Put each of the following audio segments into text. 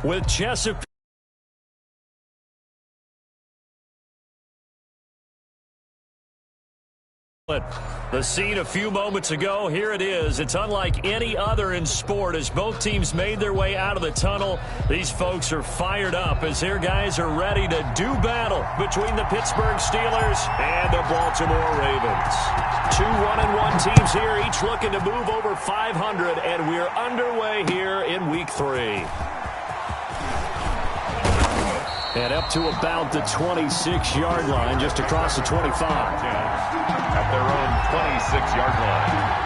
with Chesapeake. The scene a few moments ago, here it is. It's unlike any other in sport as both teams made their way out of the tunnel. These folks are fired up as their guys are ready to do battle between the Pittsburgh Steelers and the Baltimore Ravens. Two 1-1 teams here, each looking to move over 500, and we're underway here in Week 3. And up to about the 26-yard line, just across the 25. At their own 26-yard line.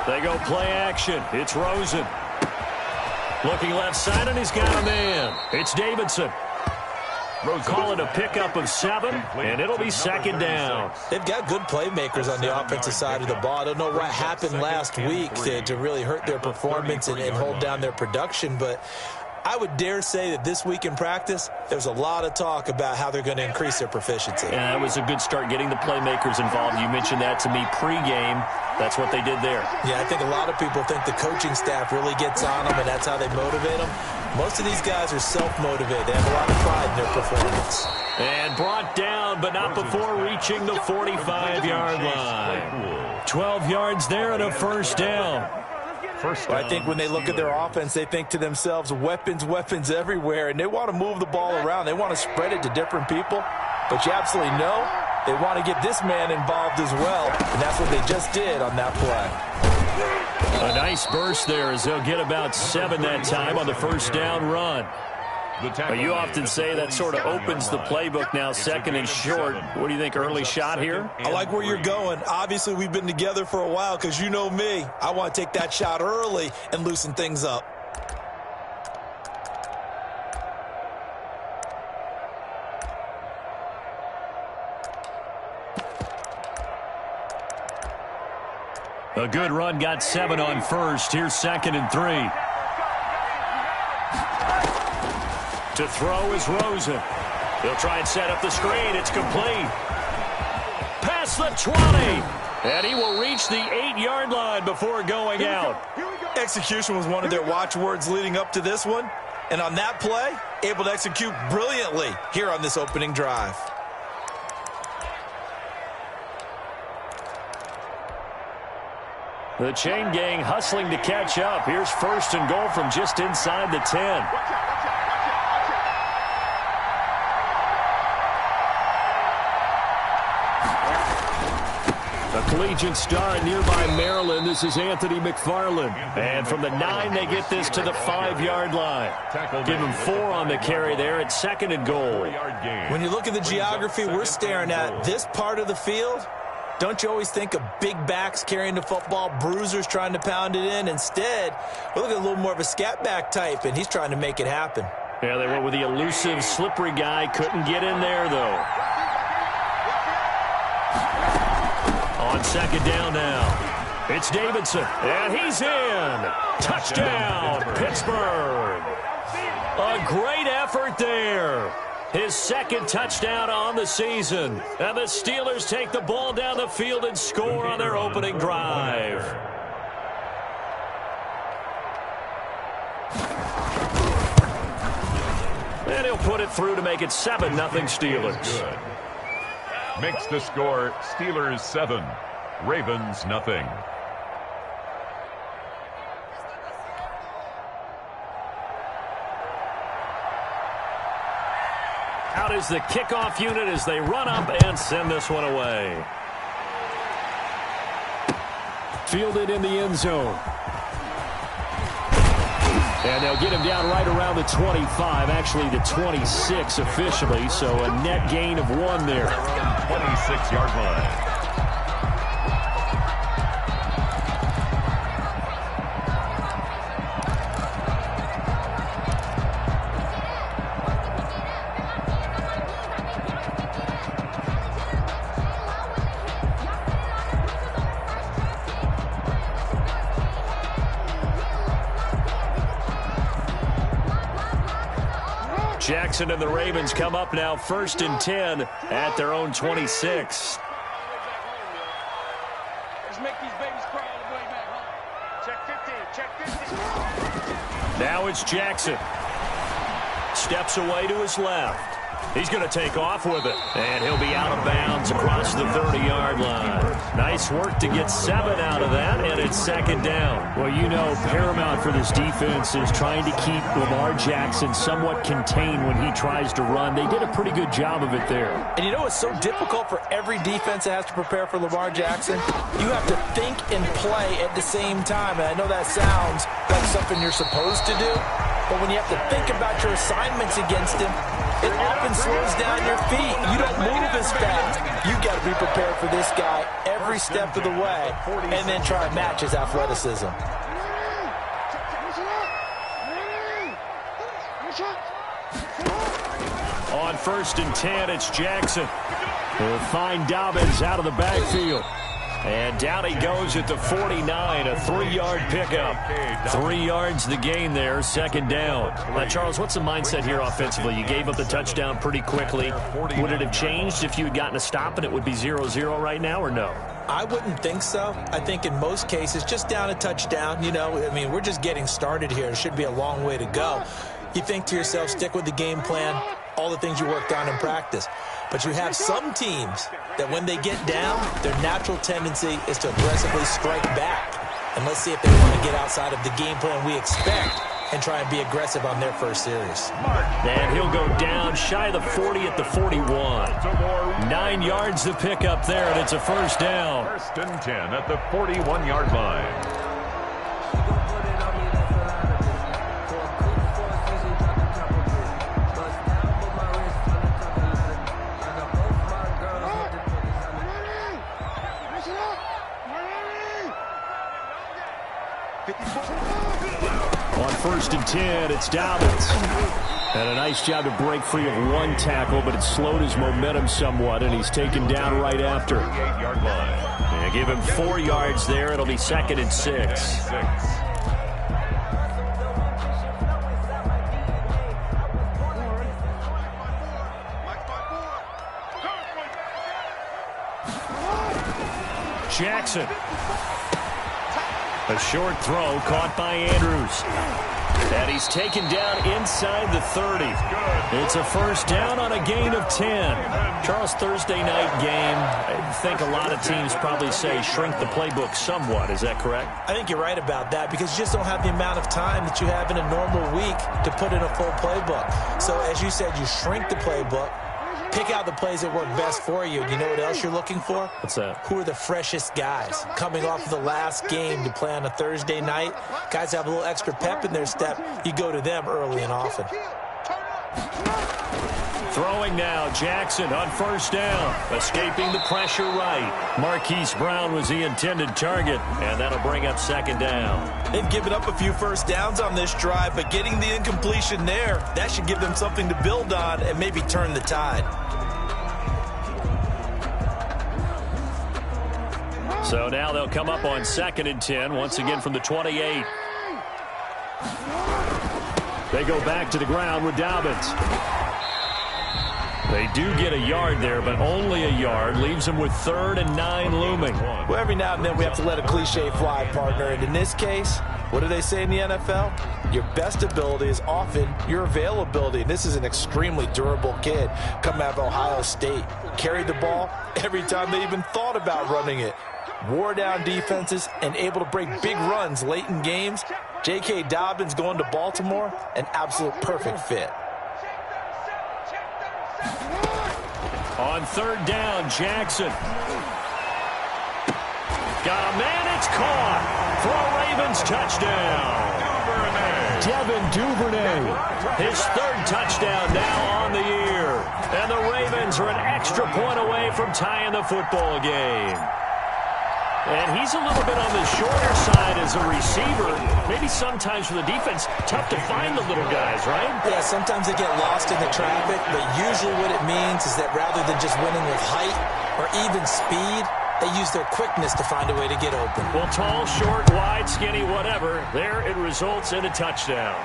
They go play action. It's Rosen. Looking left side, and he's got a man. It's Davidson. Call it a pickup of 7, and it'll be second down. They've got good playmakers on the offensive side of the ball. I don't know what happened last week to really hurt their performance and hold down their production, but I would dare say that this week in practice, there's a lot of talk about how they're going to increase their proficiency. And that was a good start getting the playmakers involved. You mentioned that to me pregame. That's what they did there. Yeah, I think a lot of people think the coaching staff really gets on them, and that's how they motivate them. Most of these guys are self-motivated. They have a lot of pride in their performance. And brought down, but not before reaching the 45-yard line. 12 yards there and a first down. Well, I think when they look at their offense, they think to themselves, weapons, weapons everywhere, and they want to move the ball around. They want to spread it to different people, but you absolutely know they want to get this man involved as well, and that's what they just did on that play. A nice burst there as they'll get about 7 that time on the first down run. But you often say that sort of opens the playbook now, second and short. What do you think, early shot here? I like where you're going. Obviously, we've been together for a while because you know me. I want to take that shot early and loosen things up. A good run, got 7 on first. Here's second and 3. To throw is Rosen. He'll try and set up the screen. It's complete. Past the 20. And he will reach the 8-yard line before going out. Execution was one of their watchwords leading up to this one. And on that play, able to execute brilliantly here on this opening drive. The chain gang hustling to catch up. Here's first and goal from just inside the 10. A collegiate star in nearby Maryland. This is Anthony McFarland. And from the 9, they get this to the 5-yard line. Give him 4 on the carry there at second and goal. When you look at the geography we're staring at, this part of the field, don't you always think of big backs carrying the football, bruisers trying to pound it in? Instead, we're looking at a little more of a scat back type, and he's trying to make it happen. Yeah, they went with the elusive, slippery guy. Couldn't get in there, though. On second down now. It's Davidson, and he's in. Touchdown, Pittsburgh. A great effort there. His second touchdown on the season. And the Steelers take the ball down the field and score on their opening drive. And he'll put it through to make it 7-0 Steelers. Makes the score Steelers 7, Ravens nothing. Out is the kickoff unit as they run up and send this one away. Fielded in the end zone. And they'll get him down right around the 25, actually the 26 officially, so a net gain of 1 there. 26-yard line. Jackson and the Ravens come up now 1st and 10 at their own 26. Let's make these babies cry all the way back home. Check 15, check 15. Now it's Jackson. Steps away to his left. He's going to take off with it. And he'll be out of bounds across the 30-yard line. Nice work to get 7 out of that, and it's 2nd down. Well, you know, paramount for this defense is trying to keep Lamar Jackson somewhat contained when he tries to run. They did a pretty good job of it there. And you know it's so difficult for every defense that has to prepare for Lamar Jackson? You have to think and play at the same time. And I know that sounds like something you're supposed to do, but when you have to think about your assignments against him, it often slows down your feet. You don't move as fast. You got to be prepared for this guy every step of the way and then try and match his athleticism. On 1st and 10, it's Jackson. He'll find Dobbins out of the backfield. And down he goes at the 49, a 3-yard pickup. 3 yards the gain there, 2nd down. Now, Charles, what's the mindset here offensively? You gave up the touchdown pretty quickly. Would it have changed if you had gotten a stop and it would be 0-0 right now, or no? I wouldn't think so. I think in most cases, just down a touchdown, you know, I mean, we're just getting started here. It should be a long way to go. You think to yourself, stick with the game plan, all the things you worked on in practice. But you have some teams that when they get down, their natural tendency is to aggressively strike back. And let's see if they want to get outside of the game plan we expect and try and be aggressive on their first series. And he'll go down shy of the 40 at the 41. 9 yards to pick up there, and it's a 1st down. 1st and 10 at the 41-yard line. On 1st and 10, it's Dobbins. And a nice job to break free of 1 tackle, but it slowed his momentum somewhat, and he's taken down right after. 48-yard line. Yeah, give him 4 yards there. It'll be 2nd and 6. Jackson. A short throw caught by Andrews. And he's taken down inside the 30. It's a 1st down on a gain of 10. Charles, Thursday night game, I think a lot of teams probably say shrink the playbook somewhat. Is that correct? I think you're right about that because you just don't have the amount of time that you have in a normal week to put in a full playbook. So as you said, you shrink the playbook. Pick out the plays that work best for you. You know what else you're looking for? What's that? Who are the freshest guys coming off of the last game to play on a Thursday night? Guys have a little extra pep in their step. You go to them early and often. Throwing now, Jackson on 1st down. Escaping the pressure right. Marquise Brown was the intended target, and that'll bring up 2nd down. They've given up a few 1st downs on this drive, but getting the incompletion there, that should give them something to build on and maybe turn the tide. So now they'll come up on 2nd and 10, once again from the 28. They go back to the ground with Dobbins. They do get a yard there, but only a yard. Leaves them with 3rd and 9 looming. Well, every now and then we have to let a cliche fly, partner. And in this case, what do they say in the NFL? Your best ability is often your availability. And this is an extremely durable kid coming out of Ohio State. Carried the ball every time they even thought about running it. Wore down defenses and able to break big runs late in games. J.K. Dobbins going to Baltimore, an absolute perfect fit. On 3rd down, Jackson. Got a man, it's caught for a Ravens touchdown. Devin Duvernay, his 3rd touchdown now on the year. And the Ravens are an extra point away from tying the football game. And he's a little bit on the shorter side as a receiver. Maybe sometimes for the defense, tough to find the little guys, right? Yeah, sometimes they get lost in the traffic, but usually what it means is that rather than just winning with height or even speed, they use their quickness to find a way to get open. Well, tall, short, wide, skinny, whatever, there it results in a touchdown.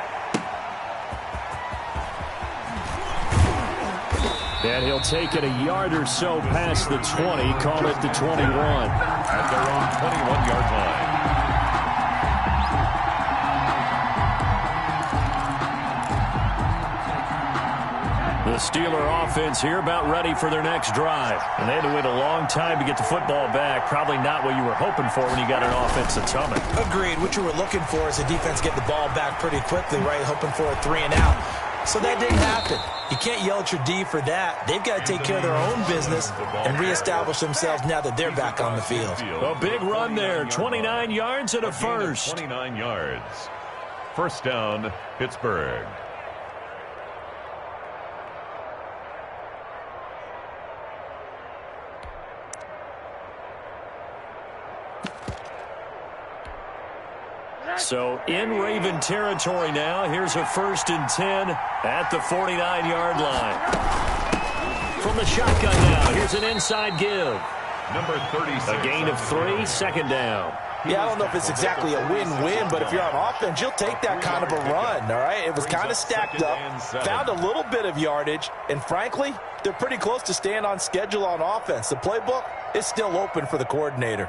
And he'll take it a yard or so past the 20, call it the 21. At their own 21-yard line. The Steeler offense here about ready for their next drive. And they had to wait a long time to get the football back. Probably not what you were hoping for when you got an offense that's humming. Agreed. What you were looking for is the defense get the ball back pretty quickly, right? Hoping for a 3-and-out. So that didn't happen. You can't yell at your D for that. They've got to take care of their own business and reestablish themselves now that they're back on the field. A big run there. 29 yards and a first. 29 yards. First down, Pittsburgh. So in Raven territory now. Here's a 1st and 10 at the 49-yard line. From the shotgun now. Here's an inside give. Number 36. A gain of 3, 2nd down. Yeah, I don't know if it's exactly a win-win, but if you're on offense, you'll take that kind of a run, all right? It was kind of stacked up, found a little bit of yardage, and frankly, they're pretty close to staying on schedule on offense. The playbook is still open for the coordinator.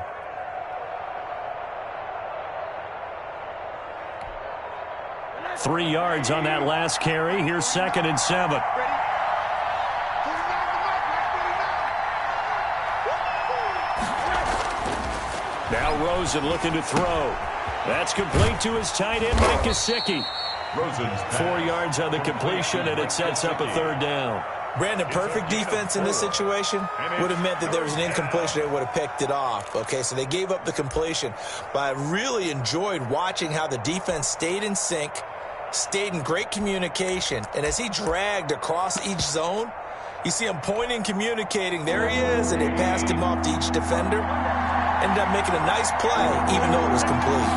Three yards on that last carry. Here's 2nd and 7. Now Rosen looking to throw. That's complete to his tight end, Mike Gesicki. Rosen's 4 yards on the completion, and it sets up a 3rd down. Brandon, perfect defense in this situation would have meant that there was an incompletion. They would have picked it off. Okay, so they gave up the completion. But I really enjoyed watching how the defense stayed in sync, stayed in great communication, and as he dragged across each zone, you see him pointing, communicating. There he is, and they passed him off to each defender. Ended up making a nice play, even though it was complete.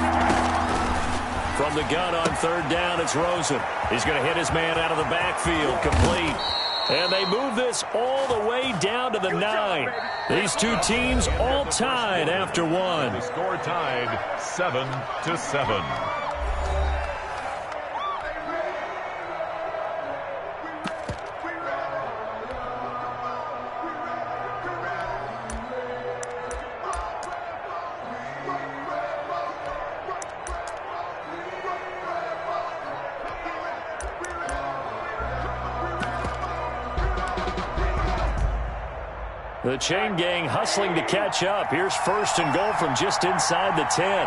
From the gun on 3rd down, it's Rosen. He's going to hit his man out of the backfield, complete. And they move this all the way down to the 9. These two teams all tied after 1. The score tied 7-7. The chain gang hustling to catch up. Here's 1st and goal from just inside the 10.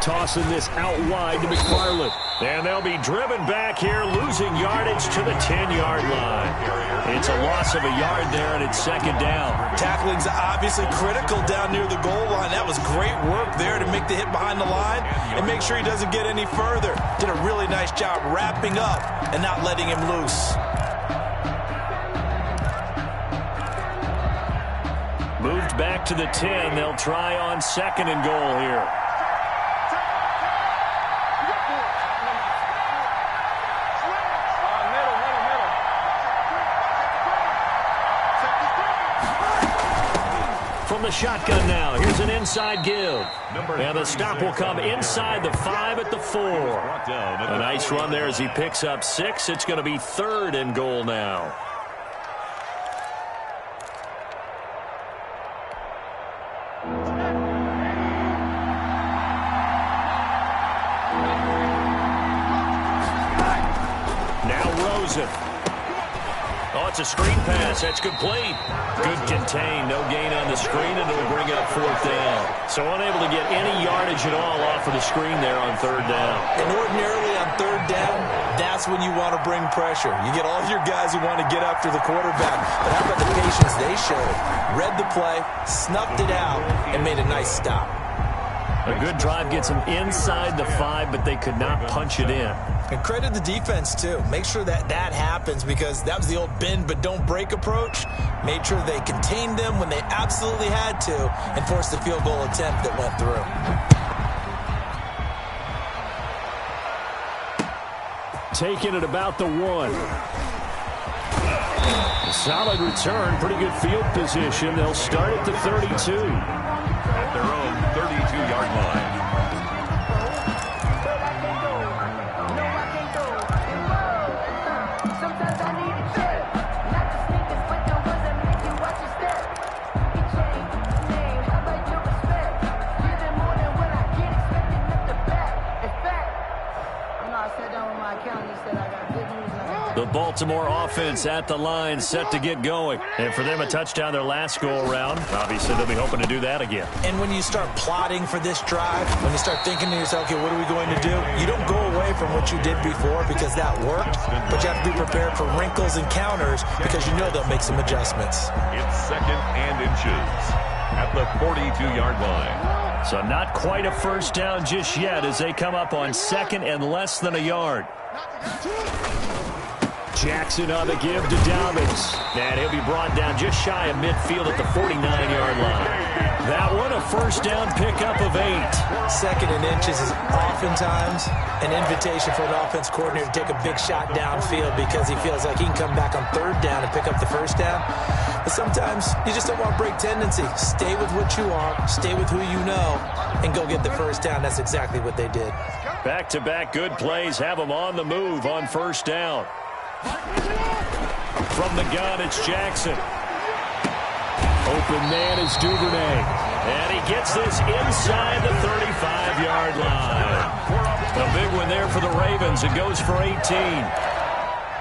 Tossing this out wide to McFarland. And they'll be driven back here, losing yardage to the 10-yard line. It's a loss of a yard there, and it's 2nd down. Tackling's obviously critical down near the goal line. That was great work there to make the hit behind the line and make sure he doesn't get any further. Did a really nice job wrapping up and not letting him loose. Moved back to the 10. They'll try on 2nd and goal here. From the shotgun now, here's an inside give. And the stop will come inside the 5 at the 4. A nice run there as he picks up 6. It's going to be 3rd and goal now. Now Rosen. Oh, it's a screen pass. That's complete. Good contain. No gain on the screen, and it'll bring up 4th down. So unable to get any yardage at all off of the screen there on 3rd down. And ordinarily on 3rd down, that's when you want to bring pressure. You get all your guys who want to get after the quarterback. But how about the patience they showed? Read the play, snuffed it out, and made a nice stop. A good drive gets them inside the 5, but they could not punch it in. And credit the defense, too. Make sure that that happens because that was the old bend but don't break approach. Made sure they contained them when they absolutely had to and forced the field goal attempt that went through. Taking it about the 1. Solid return, pretty good field position. They'll start at the 32. At their own 32-yard line. The Baltimore offense at the line, set to get going. And for them, a touchdown their last go-around. Obviously, they'll be hoping to do that again. And when you start plotting for this drive, when you start thinking to yourself, okay, what are we going to do? You don't go away from what you did before because that worked, but you have to be prepared for wrinkles and counters because you know they'll make some adjustments. It's 2nd and inches at the 42-yard line. So not quite a first down just yet as they come up on 2nd and less than a yard. Jackson on the give to Dobbins. And he'll be brought down just shy of midfield at the 49-yard line. That one, a first down pickup of 8. 2nd and inches is oftentimes an invitation for an offense coordinator to take a big shot downfield because he feels like he can come back on 3rd down and pick up the first down. But sometimes you just don't want to break tendency. Stay with what you are, stay with who you know, and go get the first down. That's exactly what they did. Back-to-back good plays have them on the move on first down. From the gun, it's Jackson. Open man is Duvernay. And he gets this inside the 35-yard line. A big one there for the Ravens. It goes for 18.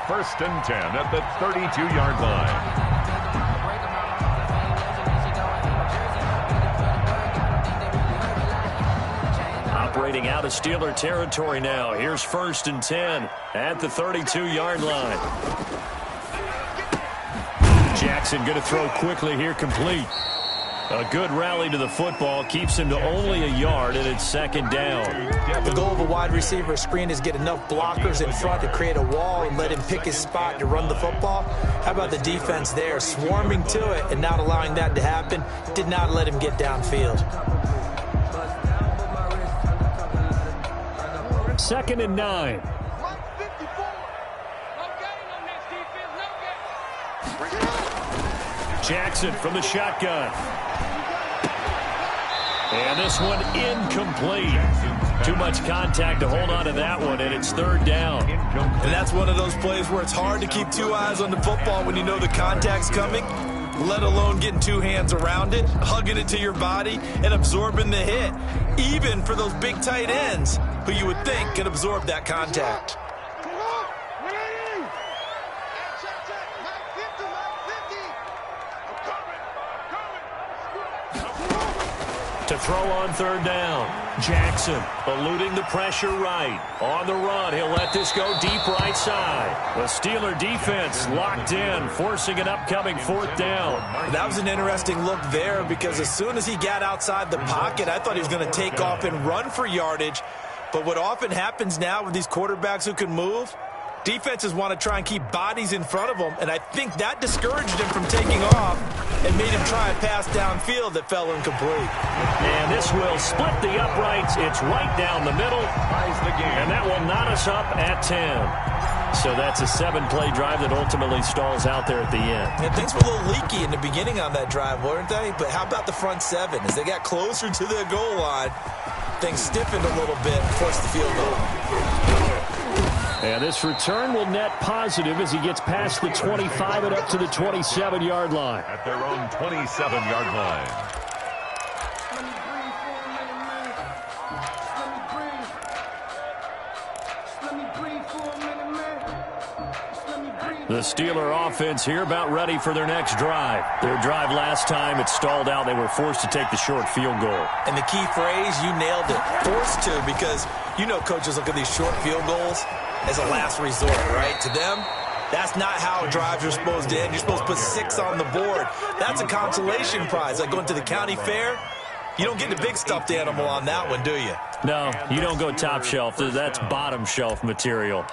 1st and 10 at the 32-yard line. Operating out of Steeler territory now. Here's 1st and 10 at the 32-yard line. Jackson going to throw quickly here, complete. A good rally to the football keeps him to only a yard, and it's 2nd down. The goal of a wide receiver screen is get enough blockers in front to create a wall and let him pick his spot to run the football. How about the defense there, swarming to it and not allowing that to happen? Did not let him get downfield. 2nd and 9. Jackson from the shotgun. And this one incomplete. Too much contact to hold on to that one, and it's 3rd down. And that's one of those plays where it's hard to keep 2 eyes on the football when you know the contact's coming, let alone getting 2 hands around it, hugging it to your body, and absorbing the hit. Even for those big tight ends who you would think can absorb that contact. To throw on 3rd down. Jackson eluding the pressure right. On the run, he'll let this go deep right side. The Steeler defense locked in, forcing an upcoming 4th down. That was an interesting look there because as soon as he got outside the pocket, I thought he was going to take off and run for yardage. But what often happens now with these quarterbacks who can move, defenses want to try and keep bodies in front of them, and I think that discouraged him from taking off and made him try a pass downfield that fell incomplete. And this will split the uprights. It's right down the middle, and that will knot us up at 10. So that's a 7-play drive that ultimately stalls out there at the end. Yeah, things were a little leaky in the beginning on that drive, weren't they? But how about the front 7? As they got closer to the goal line, things stiffened a little bit and forced the field goal. And this return will net positive as he gets past the 25 and up to the 27-yard line. At their own 27-yard line. The Steeler offense here about ready for their next drive. Their drive last time, it stalled out. They were forced to take the short field goal. And the key phrase, you nailed it, forced to, because you know coaches look at these short field goals as a last resort, right? To them, that's not how drives are supposed to end. You're supposed to put 6 on the board. That's a consolation prize. Like going to the county fair, you don't get the big stuffed animal on that one, do you? No, you don't go top shelf. That's bottom shelf material.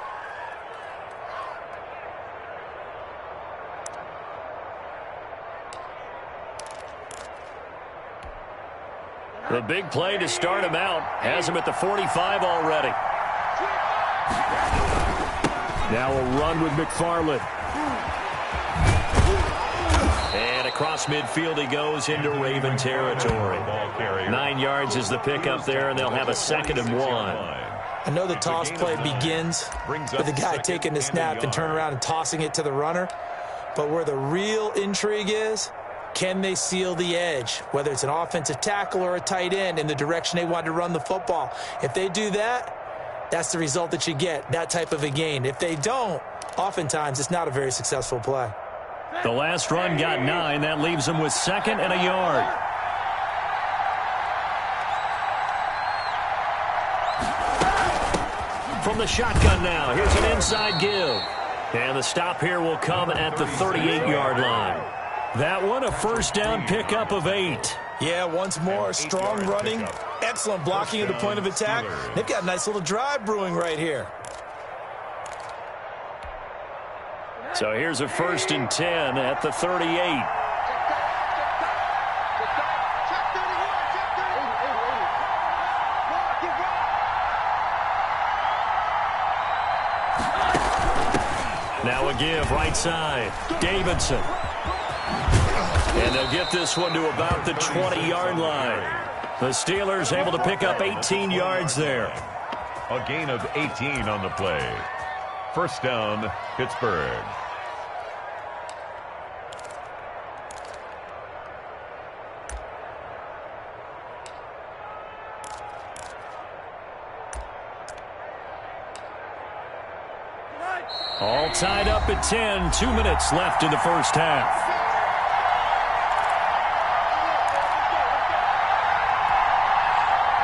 The big play to start him out has him at the 45 already. Now a run with McFarland. And across midfield he goes into Raven territory. 9 yards is the pickup there, and they'll have a 2nd and 1. I know the toss play begins with the guy taking the snap and turning around and tossing it to the runner. But where the real intrigue is, can they seal the edge, whether it's an offensive tackle or a tight end, in the direction they want to run the football? If they do that, that's the result that you get, that type of a gain. If they don't, oftentimes it's not a very successful play. The last run got 9. That leaves them with 2nd and a yard. From the shotgun now, here's an inside give. And the stop here will come at the 38-yard line. That one, a first down pickup of 8. Yeah, once more, strong running, excellent blocking at the point of attack. They've got a nice little drive brewing right here. So here's a 1st and 10 at the 38. Now a give, right side. Davidson. And they'll get this one to about the 20-yard line. The Steelers able to pick up 18 yards there. A gain of 18 on the play. First down, Pittsburgh. All tied up at 10. 2 minutes left in the first half.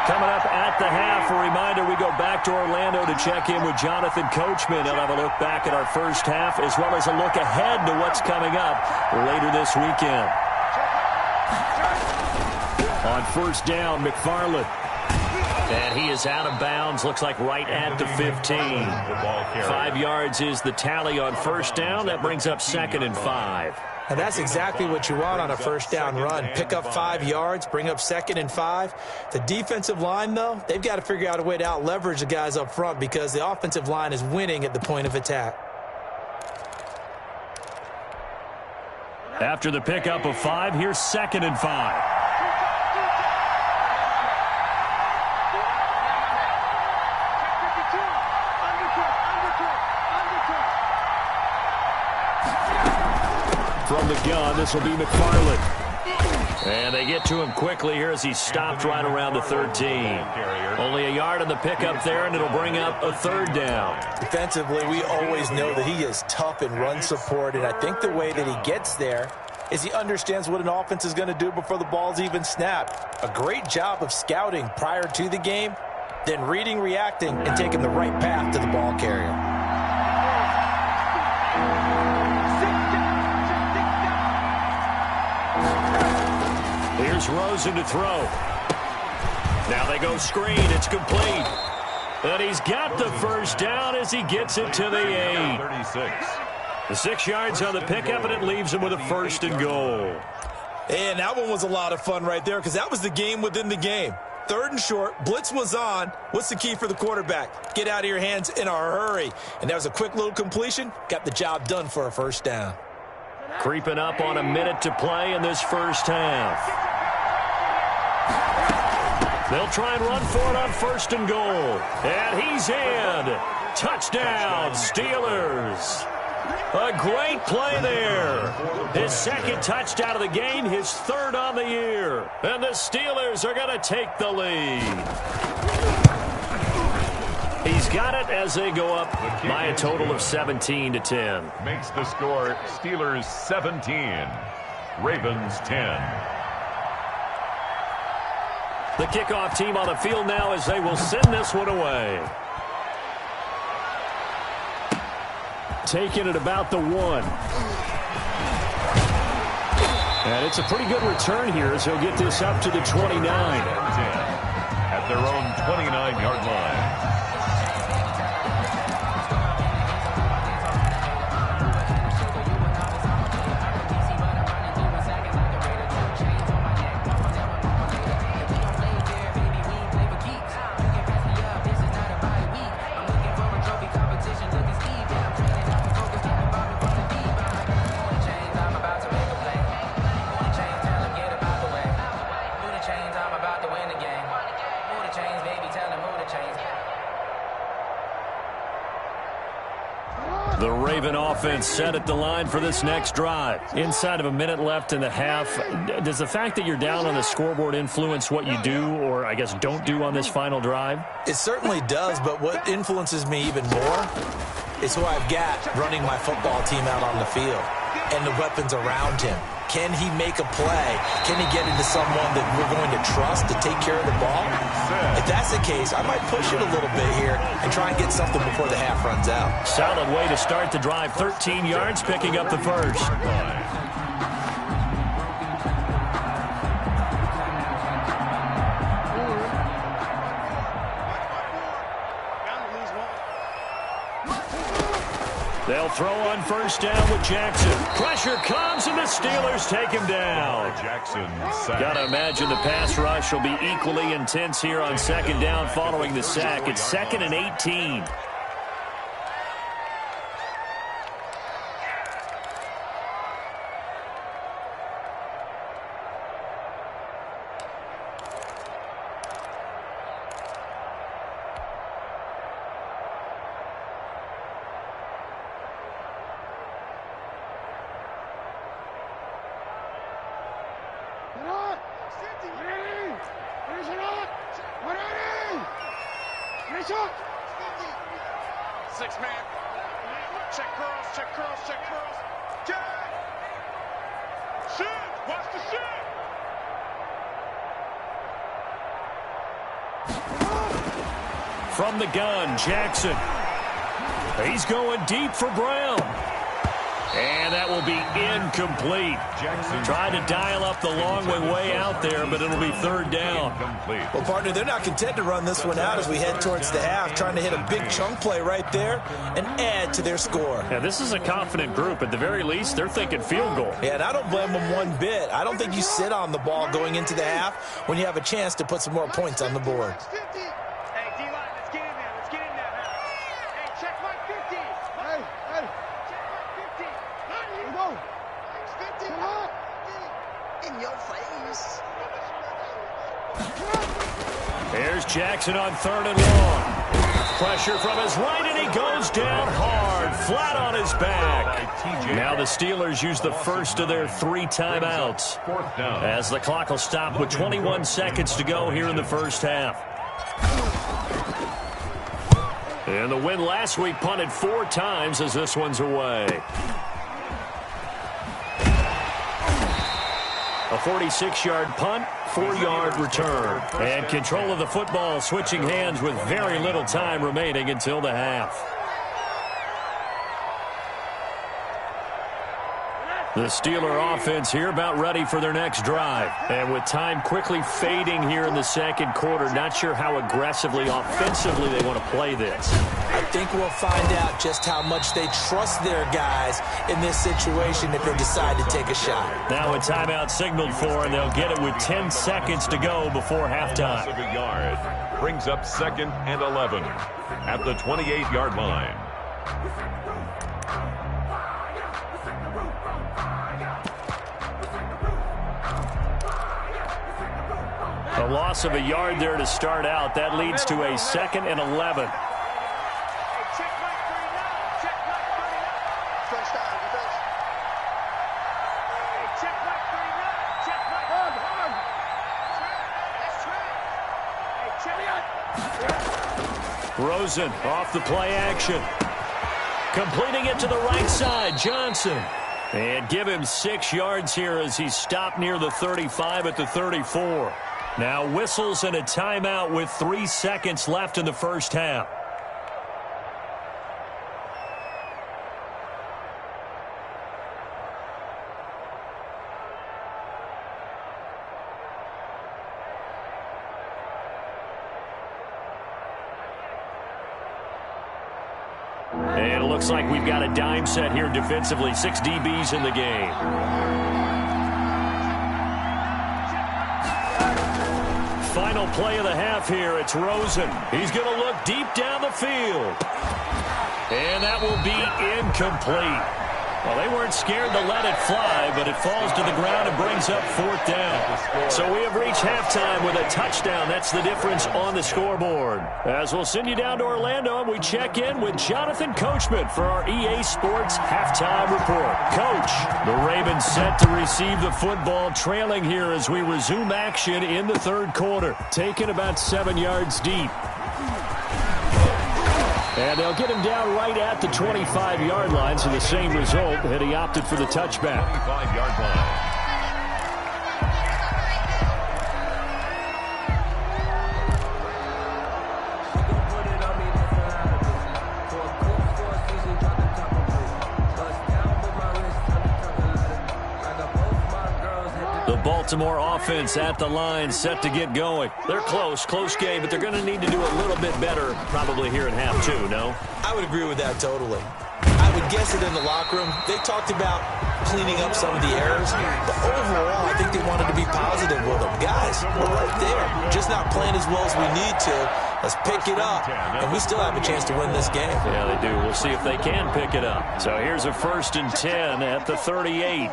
Coming up at the half, a reminder, we go back to Orlando to check in with Jonathan Coachman. He'll have a look back at our first half as well as a look ahead to what's coming up later this weekend. On first down, McFarland. And he is out of bounds, looks like right at the 15. 5 yards is the tally on first down. That brings up 2nd and 5. And that's exactly what you want on a first down run. Pick up 5 yards, bring up 2nd and 5. The defensive line, though, they've got to figure out a way to out-leverage the guys up front because the offensive line is winning at the point of attack. After the pickup of 5, here's 2nd and 5. From the gun, this will be McFarland. And they get to him quickly here as he stopped right around the 13. Only a yard on the pickup there, and it'll bring up a 3rd down. Defensively, we always know that he is tough in run support, and I think the way that he gets there is he understands what an offense is going to do before the ball's even snapped. A great job of scouting prior to the game, then reading, reacting, and taking the right path to the ball carrier. Here's Rosen to throw. Now they go screen. It's complete. And he's got the first down as he gets it to the 8. 36. The 6 yards on the pickup, and it leaves him with a 1st and goal. And that one was a lot of fun right there because that was the game within the game. 3rd and short, blitz was on. What's the key for the quarterback? Get out of your hands in a hurry. And that was a quick little completion. Got the job done for a first down. Creeping up on a minute to play in this first half. They'll try and run for it on 1st and goal. And he's in. Touchdown, Steelers. A great play there. His 2nd touchdown of the game, his 3rd on the year. And the Steelers are going to take the lead. He's got it as they go up by a total of 17-10. Makes the score Steelers 17, Ravens 10. The kickoff team on the field now as they will send this one away. Taking it about the 1. And it's a pretty good return here as he'll get this up to the 29. At their own 29-yard line. The Raven offense set at the line for this next drive. Inside of a minute left in the half, does the fact that you're down on the scoreboard influence what you do, or I guess don't do on this final drive? It certainly does, but what influences me even more is who I've got running my football team out on the field and the weapons around him. Can he make a play? Can he get into someone that we're going to trust to take care of the ball? If that's the case, I might push it a little bit here and try and get something before the half runs out. Solid way to start the drive. 13 yards, picking up the first. They'll throw on first down with Jackson. Pressure comes, and the Steelers take him down. Jackson. Got to imagine the pass rush will be equally intense here on second down following the sack. It's 2nd and 18. Six-man. Check curls, check curls, check curls. Jack! Shoot! Watch the shoot! From the gun, Jackson. He's going deep for Brown. And that will be incomplete. Jackson Tried to dial up the long way out there, but it'll be third down. complete. Well, partner, they're not content to run this one out as we head towards the half, trying to hit a big chunk play right there and add to their score. Yeah, this is a confident group. At the very least, they're thinking field goal. Yeah, and I don't blame them one bit. I don't think you sit on the ball going into the half when you have a chance to put some more points on the board. Hey, D-line, let's get in there. Let's get in there now. Hey, check Mike 50. Hey. Check Mike 50. Here you go. 50. In your face. There's Jackson on 3rd and long. Pressure from his right, and he goes down hard, flat on his back. Now the Steelers use the first of their 3 timeouts, Fourth down. as the clock will stop with 21 seconds to go here in the first half. And the win last week punted 4 times as this one's away. A 46-yard punt, 4-yard return. And control of the football switching hands with very little time remaining until the half. The Steeler offense here about ready for their next drive. And with time quickly fading here in the second quarter, not sure how aggressively, offensively they want to play this. I think we'll find out just how much they trust their guys in this situation if they decide to take a shot. Now a timeout signaled for, and they'll get it with 10 seconds to go before halftime. Loss of a yard. Brings up 2nd and 11 at the 28-yard line. A loss of a yard there to start out. That leads to a 2nd and 11. Hey, check Mike 39. Check Mike 39. First down, defense. Hey, check Mike 39. Check Mike. That's right. Hey, check. Rosen off the play action. Completing it to the right side, Johnson. And give him 6 yards here as he's stopped near the 35 at the 34. Now whistles and a timeout with 3 seconds left in the first half. And it looks like we've got a dime set here defensively. 6 DBs in the game. Final play of the half here. It's Rosen. He's going to look deep down the field. And that will be incomplete. Well, they weren't scared to let it fly, but it falls to the ground and brings up 4th down. So we have reached halftime with a touchdown. That's the difference on the scoreboard. As we'll send you down to Orlando, and we check in with Jonathan Coachman for our EA Sports Halftime Report. Coach, the Ravens set to receive the football, trailing here as we resume action in the 3rd quarter. Taken about 7 yards deep. And they'll get him down right at the 25-yard line, so the same result, and he opted for the touchback. 25-yard line. Baltimore offense at the line, set to get going. They're close game, but they're going to need to do a little bit better probably here in half two, no? I would agree with that totally. I would guess it in the locker room. They talked about cleaning up some of the errors, but overall, I think they wanted to be positive with them. Guys, we're right there. Just not playing as well as we need to. Let's pick it up, and we still have a chance to win this game. Yeah, they do. We'll see if they can pick it up. So here's a 1st and 10 at the 38.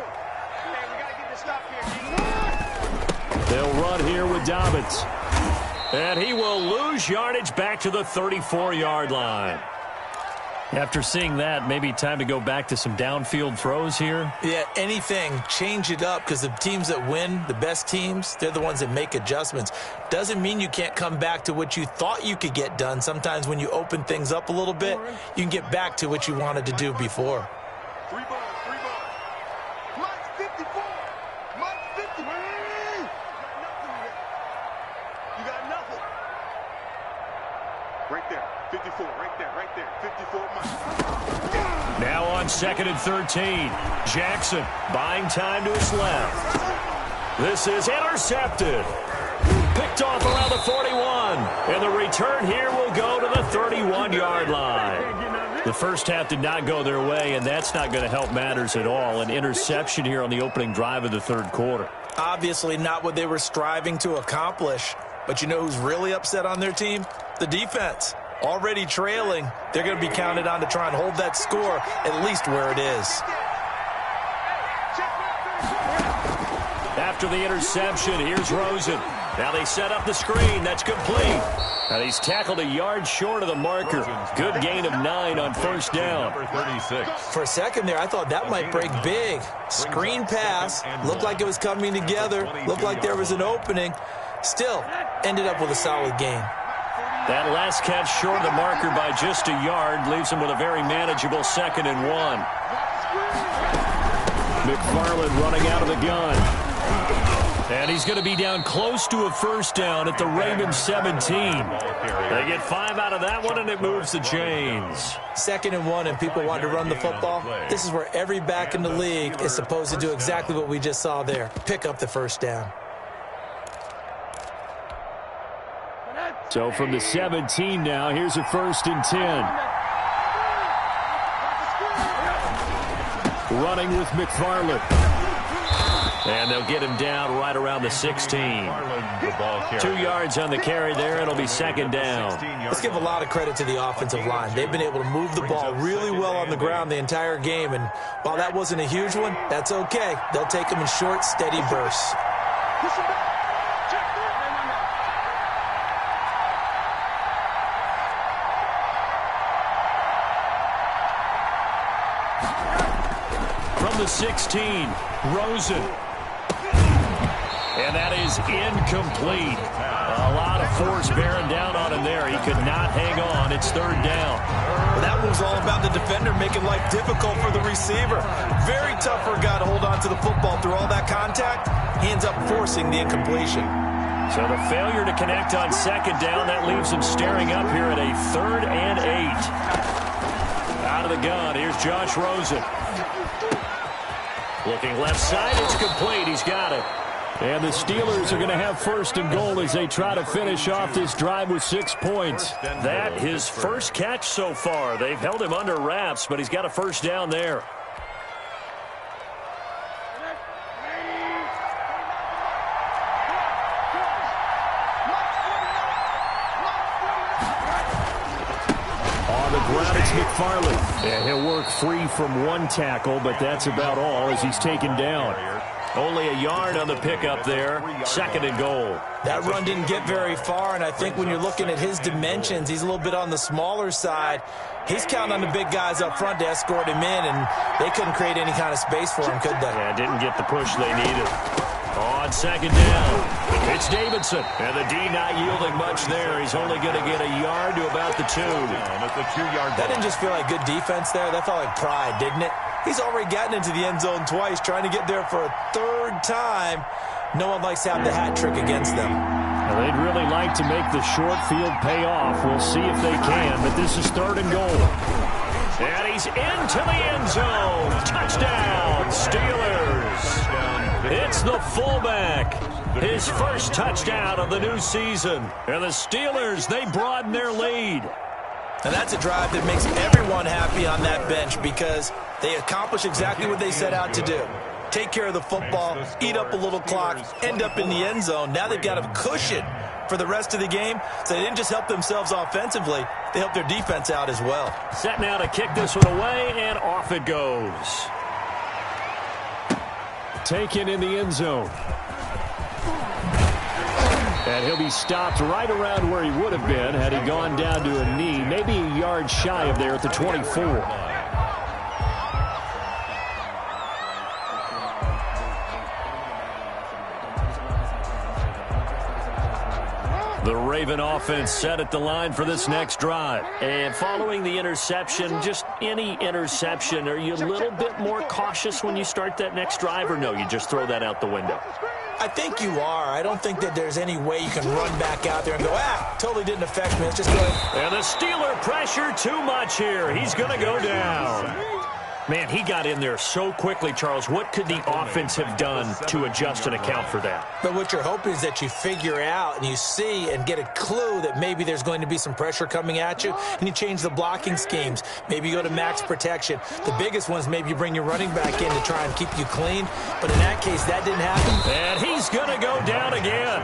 They'll run here with Dobbins. And he will lose yardage back to the 34-yard line. After seeing that, maybe time to go back to some downfield throws here. Yeah, anything. Change it up, because the teams that win, the best teams, they're the ones that make adjustments. Doesn't mean you can't come back to what you thought you could get done. Sometimes when you open things up a little bit, you can get back to what you wanted to do before. 3 ball. Mike's 54. Mike's 50. You got nothing. Right there. 54. Right there. 54 Mike. Now on 2nd and 13. Jackson buying time to his left. This is intercepted. Picked off around the 41. And the return here will go to the 31-yard line. The first half did not go their way, and that's not going to help matters at all. An interception here on the opening drive of the third quarter. Obviously not what they were striving to accomplish. But you know who's really upset on their team? The defense. Already trailing. They're going to be counted on to try and hold that score at least where it is. After the interception, here's Rosen. Now they set up the screen. That's complete. And he's tackled a yard short of the marker. Good gain of 9 on 1st down. Number 36. For a second there, I thought that might break big. Screen pass. Looked like it was coming together. Looked like there was an opening. Still, ended up with a solid gain. That last catch short of the marker by just a yard leaves him with a very manageable 2nd and 1. McFarland running out of the gun. And he's going to be down close to a 1st down at the Raymond 17. They get 5 out of that one, and it moves the chains. 2nd and 1, and people want to run the football. This is where every back in the league is supposed to do exactly what we just saw there. Pick up the 1st down. So from the 17 now, here's a 1st and 10. Running with McFarland. And they'll get him down right around the 16. 2 yards on the carry there. It'll be 2nd down. Let's give a lot of credit to the offensive line. They've been able to move the ball really well on the ground the entire game. And while that wasn't a huge one, that's okay. They'll take them in short, steady bursts. From the 16, Rosen. And that is incomplete. A lot of force bearing down on him there. He could not hang on. It's 3rd down. Well, that was all about the defender making life difficult for the receiver. Very tough for a guy to hold on to the football through all that contact. He ends up forcing the incompletion. So the failure to connect on 2nd down, that leaves him staring up here at a 3rd and 8. Out of the gun, here's Josh Rosen. Looking left side, it's complete. He's got it. And the Steelers are going to have 1st and goal as they try to finish off this drive with 6 points. That his 1st catch so far. They've held him under wraps, but he's got a 1st down there. On the ground, it's McFarland. And he'll work free from 1 tackle, but that's about all as he's taken down. Only a yard on the pickup there. 2nd and goal. That run didn't get very far, and I think when you're looking at his dimensions, he's a little bit on the smaller side. He's counting on the big guys up front to escort him in, and they couldn't create any kind of space for him, could they? Yeah, didn't get the push they needed. On second down, it's Davidson. And the D not yielding much there. He's only going to get a yard to about the 2. That didn't just feel like good defense there. That felt like pride, didn't it? He's already gotten into the end zone twice, trying to get there for a 3rd time. No one likes to have the hat trick against them. Well, they'd really like to make the short field pay off. We'll see if they can, but this is 3rd and goal. And he's into the end zone. Touchdown, Steelers. It's the fullback. His first touchdown of the new season. And the Steelers, they broaden their lead. And that's a drive that makes everyone happy on that bench because they accomplish exactly what they set out to do. Take care of the football, eat up a little clock, end up in the end zone. Now they've got a cushion for the rest of the game. So they didn't just help themselves offensively, they helped their defense out as well. Set now to kick this one away, and off it goes. Taken in the end zone. And he'll be stopped right around where he would have been had he gone down to a knee, maybe a yard shy of there at the 24. The Raven offense set at the line for this next drive. And following the interception, just any interception, are you a little bit more cautious when you start that next drive, or no, you just throw that out the window? I think you are. I don't think that there's any way you can run back out there and go, totally didn't affect me. Let's just go ahead. And the Steeler pressure too much here. He's going to go down. Man, he got in there so quickly, Charles. What could the offense have done to adjust and account for that? But what you're hoping is that you figure out and you see and get a clue that maybe there's going to be some pressure coming at you, and you change the blocking schemes. Maybe you go to max protection. The biggest ones, maybe you bring your running back in to try and keep you clean. But in that case, that didn't happen. And he's going to go down again.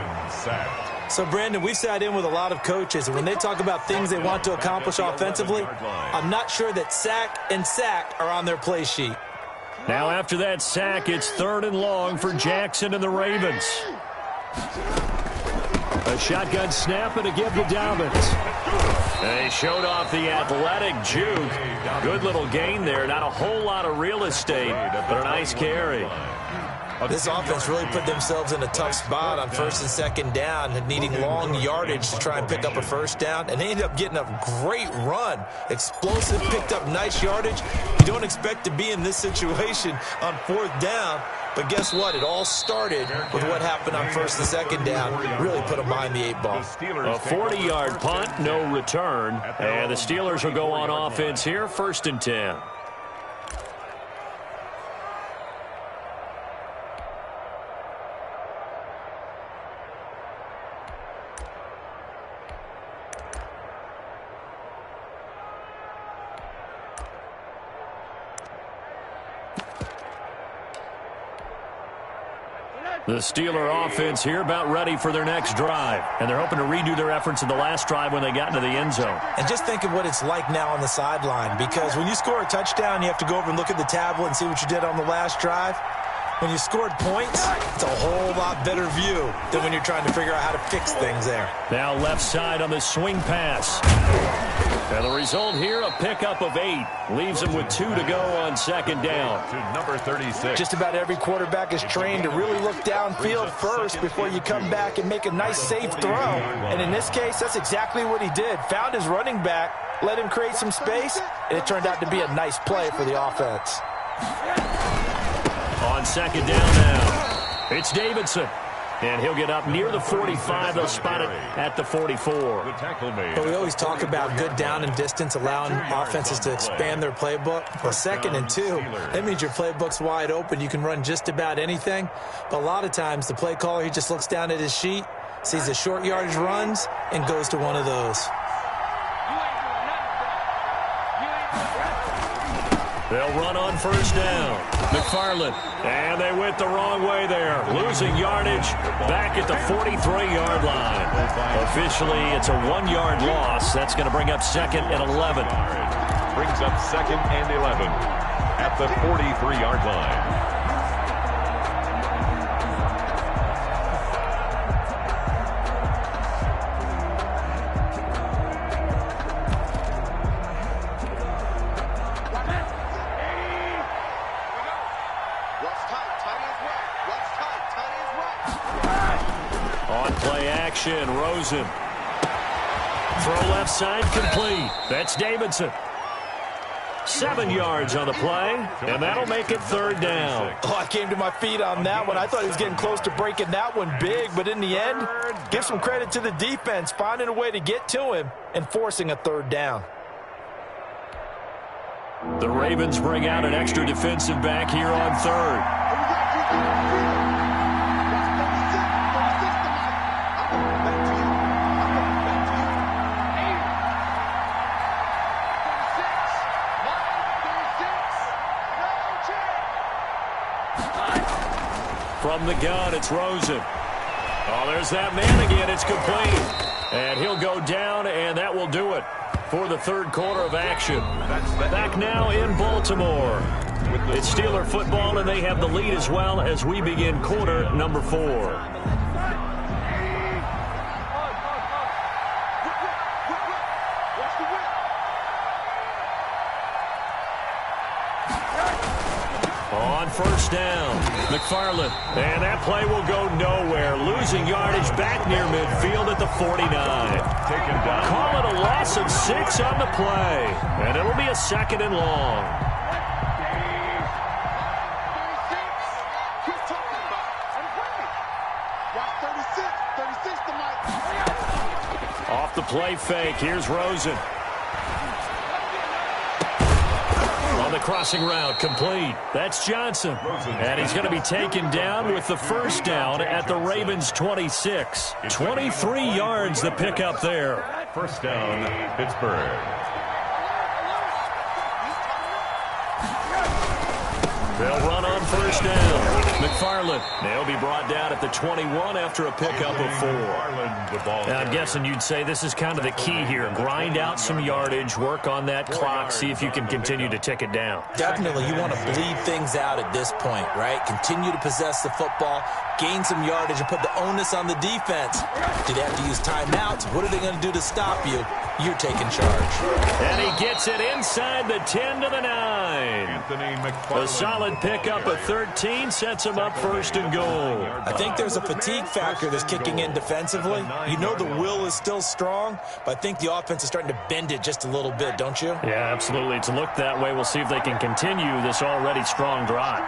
So, Brandon, we sat in with a lot of coaches, and when they talk about things they want to accomplish offensively, I'm not sure that sack and sack are on their play sheet. Now, after that sack, it's 3rd and long for Jackson and the Ravens. A shotgun snap and a give to Dobbins. They showed off the athletic juke. Good little gain there. Not a whole lot of real estate, but a nice carry. This offense really put themselves in a tough spot on 1st and 2nd down, needing long yardage to try and pick up a 1st down, and they ended up getting a great run. Explosive, picked up nice yardage. You don't expect to be in this situation on 4th down, but guess what? It all started with what happened on 1st and 2nd down. Really put them behind the 8 ball. A 40-yard punt, no return, and the Steelers will go on offense here, 1st and 10. The Steeler offense here about ready for their next drive. And they're hoping to redo their efforts in the last drive when they got into the end zone. And just think of what it's like now on the sideline, because when you score a touchdown, you have to go over and look at the tablet and see what you did on the last drive. When you scored points, it's a whole lot better view than when you're trying to figure out how to fix things there. Now left side on the swing pass. And the result here, a pickup of 8. Leaves him with 2 to go on 2nd down. To number 36. Just about every quarterback is trained to really look downfield first before you come back and make a nice, safe throw. And in this case, that's exactly what he did. Found his running back, let him create some space, and it turned out to be a nice play for the offense. On 2nd down now, it's Davidson. And he'll get up near the 45. They'll spot it at the 44. But we always talk about good down and distance, allowing offenses to expand their playbook. Well, 2nd and 2, that means your playbook's wide open. You can run just about anything. But a lot of times, the play caller, he just looks down at his sheet, sees the short yardage runs, and goes to one of those. They'll run on 1st down. McFarland. And they went the wrong way there. Losing yardage back at the 43-yard line. Officially, it's a 1-yard loss. That's going to bring up 2nd and 11. Brings up 2nd and 11 at the 43-yard line. What's tight? Tight is right. What's tight? Tight is right. Play action, Rosen. Throw left side, complete. That's Davidson. 7 yards on the play, and that'll make it 3rd down. Oh, I came to my feet on that one. I thought he was getting close to breaking that one big, but in the end, give some credit to the defense, finding a way to get to him and forcing a 3rd down. The Ravens bring out an extra defensive back here on 3rd. From the gun, it's Rosen. Oh, there's that man again. It's complete. And he'll go down, and that will do it for the 3rd quarter of action. Back now in Baltimore. It's Steeler football, and they have the lead as well as we begin quarter number 4. On 1st down, McFarland. And that play will go nowhere. Losing yardage back near midfield at the 49. Call it a loss of 6 on the play. And it'll be a 2nd and long. Off the play fake, here's Rosen. The crossing route complete. That's Johnson. And he's going to be taken down with the 1st down at the Ravens 26. 23 yards the pickup there. 1st down, Pittsburgh. They'll run on 1st down. McFarland. They'll be brought down at the 21 after a pickup of 4. Now, I'm guessing you'd say this is kind of the key here. Grind out some yardage, work on that clock, see if you can continue to tick it down. Definitely, you want to bleed things out at this point, right? Continue to possess the football, gain some yardage, and put the onus on the defense. Do they have to use timeouts? What are they going to do to stop you? You're taking charge. And he gets it inside the 10 to the 9. A solid pickup of 13 sets him up 1st and goal. I think there's a fatigue factor that's kicking in defensively. You know the will is still strong, but I think the offense is starting to bend it just a little bit, don't you? Yeah, absolutely. It's looked that way. We'll see if they can continue this already strong drive.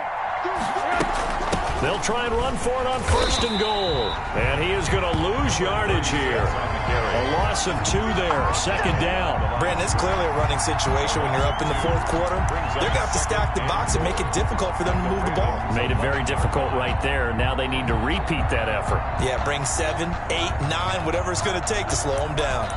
They'll try and run for it on 1st and goal. And he is going to lose yardage here. A loss of 2 there. 2nd down. Brandon, it's clearly a running situation when you're up in the 4th quarter. They're going to have to stack the box and make it difficult for them to move the ball. Made it very difficult right there. Now they need to repeat that effort. Yeah, bring 7, 8, 9, whatever it's going to take to slow them down.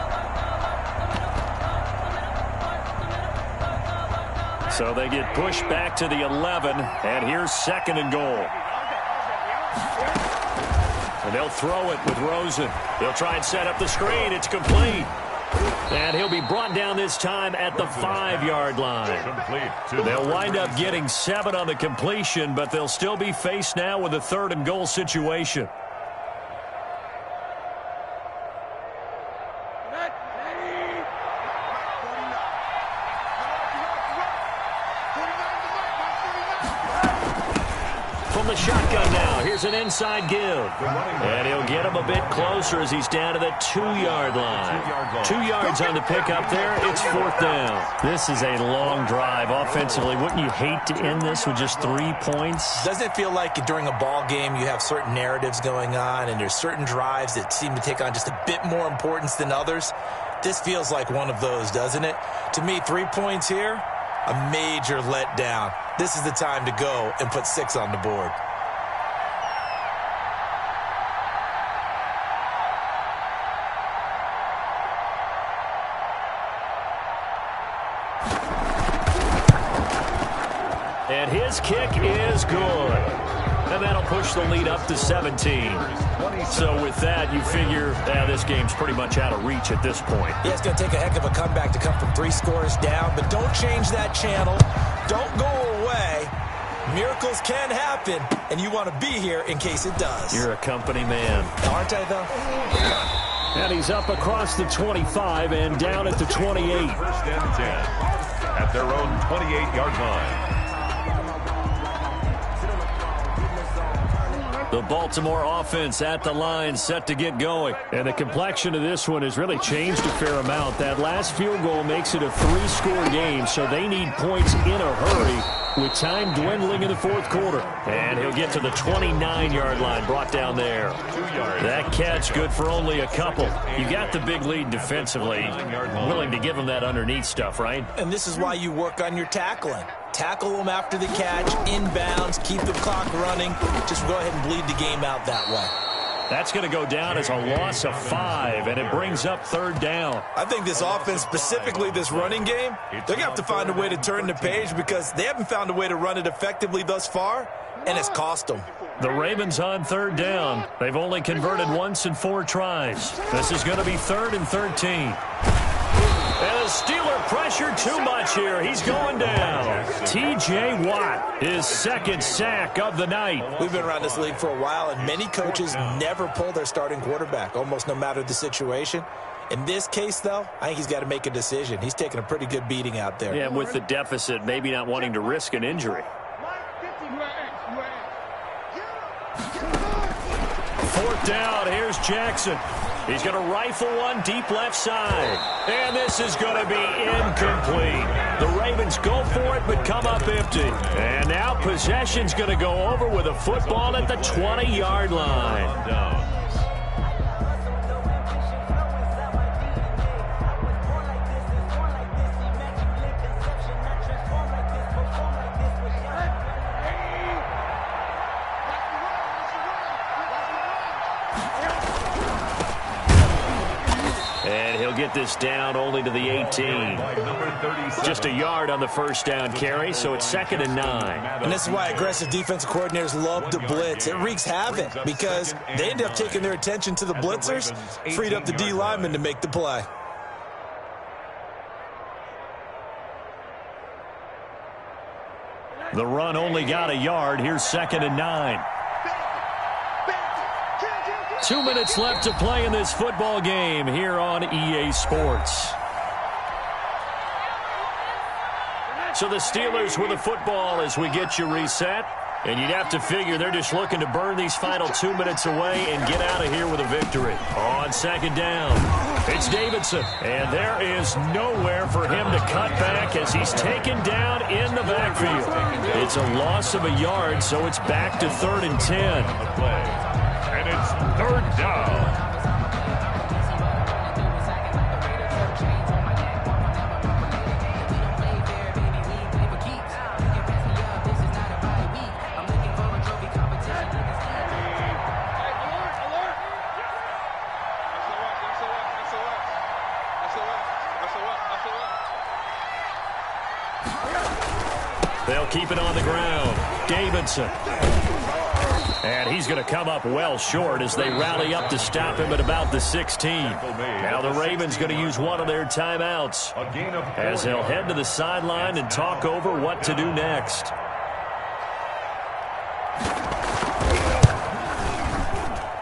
So they get pushed back to the 11, and here's 2nd and goal. And they'll throw it with Rosen. They'll try and set up the screen. It's complete. And he'll be brought down this time at the 5-yard line. They'll wind up getting 7 on the completion, but they'll still be faced now with a 3rd and goal situation. The shotgun now. Here's an inside give. And he'll get him a bit closer as he's down to the 2-yard line. 2 yards on the pickup there. It's 4th down. This is a long drive offensively. Wouldn't you hate to end this with just 3 points? Doesn't it feel like during a ball game you have certain narratives going on and there's certain drives that seem to take on just a bit more importance than others? This feels like one of those, doesn't it? To me, 3 points here, a major letdown. This is the time to go and put 6 on the board. And his kick is good. And that'll push the lead up to 17. So with that, you figure this game's pretty much out of reach at this point. Yeah, it's going to take a heck of a comeback to come from 3 scores down, but don't change that channel. Don't go away. Miracles can happen, and you want to be here in case it does. You're a company man. Aren't I, though? And he's up across the 25 and down at the 28. 1st and 10 at their own 28-yard line. The The Baltimore offense at the line, set to get going. And the complexion of this one has really changed a fair amount. That last field goal makes it a 3-score game, so they need points in a hurry with time dwindling in the fourth quarter. And he'll get to the 29-yard line, brought down there. 2 yards. That catch good for only a couple. You got the big lead defensively. Willing to give him that underneath stuff, right? And this is why you work on your tackling. Tackle them after the catch, inbounds, keep the clock running. Just go ahead and bleed the game out that way. That's going to go down as a loss of 5, and it brings up third down. I think this offense, specifically this running game, they're going to have to find a way to turn the page because they haven't found a way to run it effectively thus far, and it's cost them. The Ravens on third down. They've only converted once in 4 tries. This is going to be 3rd and 13. And the Steeler pressure too much here. He's going down. T.J. Watt, his 2nd sack of the night. We've been around this league for a while, and many coaches never pull their starting quarterback, almost no matter the situation. In this case, though, I think he's got to make a decision. He's taking a pretty good beating out there. Yeah, with the deficit, maybe not wanting to risk an injury. 4th down, here's Jackson. He's going to rifle one deep left side. And this is going to be incomplete. The Ravens go for it, but come up empty. And now possession's going to go over with a football at the 20-yard line. And he'll get this down only to the 18. Just a yard on the first down carry, so it's 2nd and 9. And this is why aggressive defensive coordinators love to blitz. It wreaks havoc because they end up taking their attention to the blitzers, freed up the D lineman to make the play. The run only got a yard. Here's 2nd and 9. 2 minutes left to play in this football game here on EA Sports. So the Steelers with the football as we get you reset. And you'd have to figure they're just looking to burn these final 2 minutes away and get out of here with a victory. On 2nd down, it's Davidson. And there is nowhere for him to cut back as he's taken down in the backfield. It's a loss of a yard, so it's back to 3rd and 10. And it's 3rd down. They'll keep it on the ground. Davidson. And he's going to come up well short as they rally up to stop him at about the 16. Now the Ravens going to use one of their timeouts as they'll head to the sideline and talk over what to do next.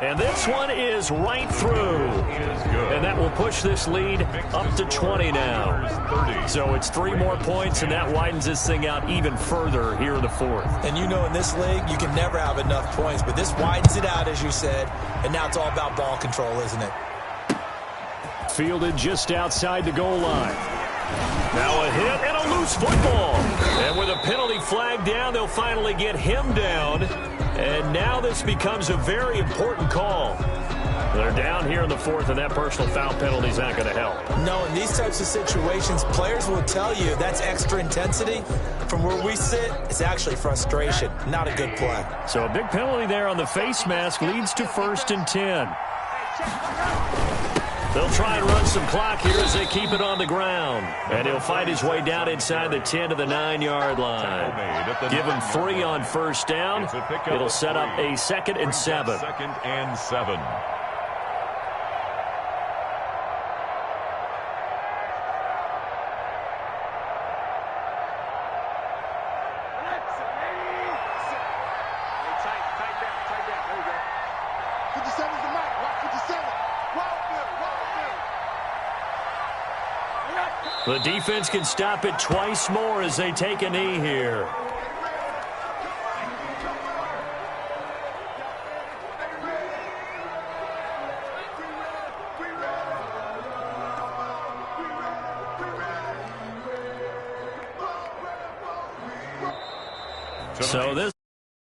And this one is right through. And that will push this lead up to 20 now. So it's 3 more points, and that widens this thing out even further here in the 4th. And you know in this league, you can never have enough points, but this widens it out, as you said, and now it's all about ball control, isn't it? Fielded just outside the goal line. Now a hit and a loose football. And with a penalty flag down, they'll finally get him down. And now this becomes a very important call. They're down here in the 4th, and that personal foul penalty is not going to help. No, in these types of situations, players will tell you that's extra intensity. From where we sit, it's actually frustration. Not a good play. So a big penalty there on the face mask leads to 1st and 10. They'll try and run some clock here as they keep it on the ground. And he'll fight his way down inside the 10 to the 9-yard line. Give him 3 on 1st down. It'll set up a 2nd and 7. 2nd and 7. The defense can stop it twice more as they take a knee here. So this